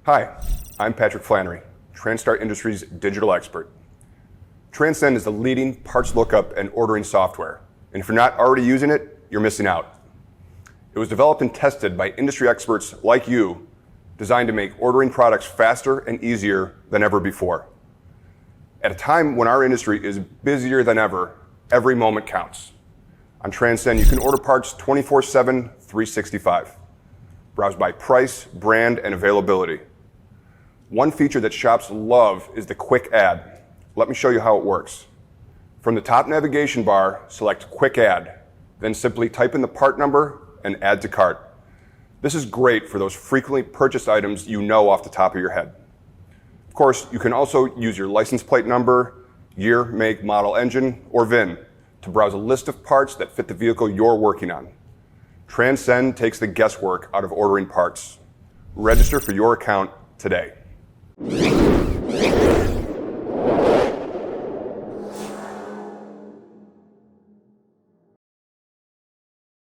Hi, I'm Patrick Flannery, Transtar Industries digital expert. Transcend is the leading parts lookup and ordering software, and if you're not already using it, you're missing out. It was developed and tested by industry experts like you, designed to make ordering products faster and easier than ever before. At a time when our industry is busier than ever, every moment counts. On Transcend, you can order parts 24/7, 365. Browse by price, brand, and availability. One feature that shops love is the Quick Add. Let me show you how it works. From the top navigation bar, select Quick Add, then simply type in the part number and add to cart. This is great for those frequently purchased items you know off the top of your head. Of course, you can also use your license plate number, year, make, model, engine, or VIN to browse a list of parts that fit the vehicle you're working on. Transcend takes the guesswork out of ordering parts. Register for your account today.